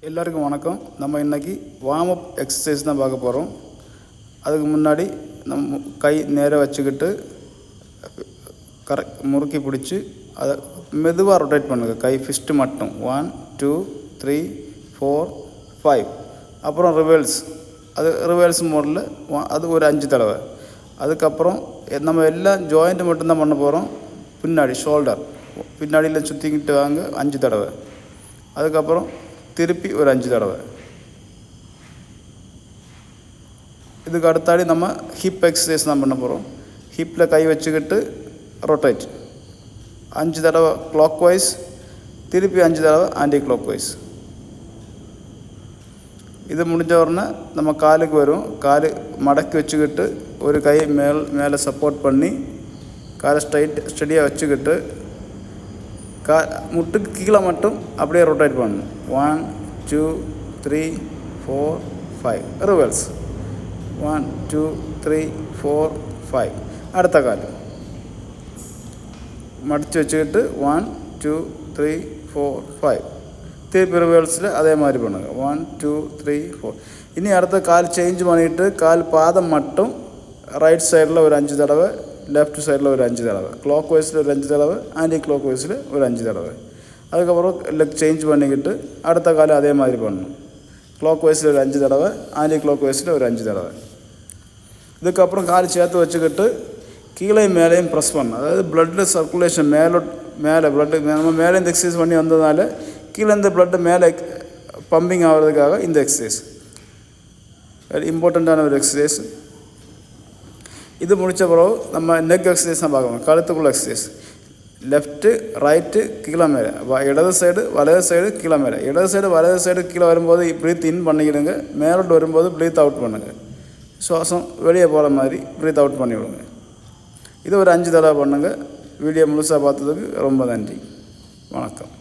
எல்லாருக்கும் வணக்கம். நம்ம இன்றைக்கி வார்ம் அப் எக்ஸசைஸ் தான் பார்க்க போகிறோம். அதுக்கு முன்னாடி நம்ம கை நேராக வச்சுக்கிட்டு முறுக்கி பிடிச்சி அதை மெதுவாக ரொட்டேட் பண்ணுங்கள். கை ஃபிஸ்ட்டு மட்டும் 1 2 3 4 5. அப்புறம் ரிவர்ஸ் மோடில் அது ஒரு 5 தடவை. அதுக்கப்புறம் நம்ம எல்லாம் ஜாயிண்ட்டு மட்டும்தான் பண்ண போகிறோம். பின்னாடி ஷோல்டர் பின்னாடியில் சுற்றிக்கிட்டு வாங்க 5 தடவை. அதுக்கப்புறம் திருப்பி ஒரு 5 தடவை. இதுக்கு அடுத்தாடி நம்ம ஹிப் எக்ஸசைஸ் தான் பண்ண போகிறோம். ஹிப்பில் கை வச்சுக்கிட்டு ரொட்டேட் 5 தடவை கிளாக் வைஸ், திருப்பி 5 தடவை ஆன்டி கிளாக் வைஸ். இது முடிஞ்ச உடனே நம்ம காலுக்கு வரும். காலு மடக்கி வச்சுக்கிட்டு ஒரு கை மேலே சப்போர்ட் பண்ணி காலை ஸ்டடியாக வச்சுக்கிட்டு முட்டுக்கு கீழே மட்டும் அப்படியே ரொட்டேட் பண்ணணும். 1 2 3 4 5. ரிவர்ஸ் 1 2 3 4 5. அடுத்த கால் மடித்து வச்சுக்கிட்டு 1 2 3 4 5. திருப்பி ரிவர்ஸில் அதே மாதிரி பண்ணுங்கள். 1 2 3 4. இனி அடுத்த கால் சேஞ்ச் பண்ணிவிட்டு கால் பாதம் மட்டும் ரைட் சைடில் ஒரு 5 தடவை, லெஃப்ட் சைடில் ஒரு 5 தடவை, கிளாக் வைஸில் ஒரு 5 தடவை, ஆன்டி கிளாக் வைஸில் ஒரு 5 தடவை. அதுக்கப்புறம் லெக் சேஞ்ச் பண்ணிக்கிட்டு அடுத்த காலம் அதே மாதிரி பண்ணணும். கிளாக் வைஸில் ஒரு 5 தடவை, ஆன்டி கிளாக் வைஸில் ஒரு 5 தடவை. இதுக்கப்புறம் கால் சேர்த்து வச்சுக்கிட்டு கீழே மேலேயும் ப்ரெஸ் பண்ணணும். அதாவது ப்ளட்டு சர்க்குலேஷன் மேலே ப்ளட்டு நம்ம மேலே இந்த எக்ஸசைஸ் பண்ணி வந்ததுனால கீழே இந்த ப்ளட்டு மேலே பம்பிங் ஆகிறதுக்காக இந்த எக்ஸசைஸ் வெரி இம்பார்ட்டண்ட்டான ஒரு எக்ஸசைஸ். இது முடித்த பிறகு நம்ம நெக் எக்ஸசைஸ் தான் பார்க்கணும். கழுத்துக்குள்ள எக்ஸசைஸ் லெஃப்ட்டு ரைட்டு கீழே மேலே, இடது சைடு வலது சைடு கீழே மேலே. இடது சைடு வலது சைடு கீழே வரும்போது ப்ரீத் இன் பண்ணிக்கிடுங்க. மேலோட்டு வரும்போது ப்ரீத் அவுட் பண்ணுங்கள். சுவாசம் வெளியே போகிற மாதிரி ப்ரீத் அவுட் பண்ணி விடுங்க. இது ஒரு 5 தடவை பண்ணுங்கள். வீடியோ முழுசாக பார்த்ததுக்கு ரொம்ப நன்றி. வணக்கம்.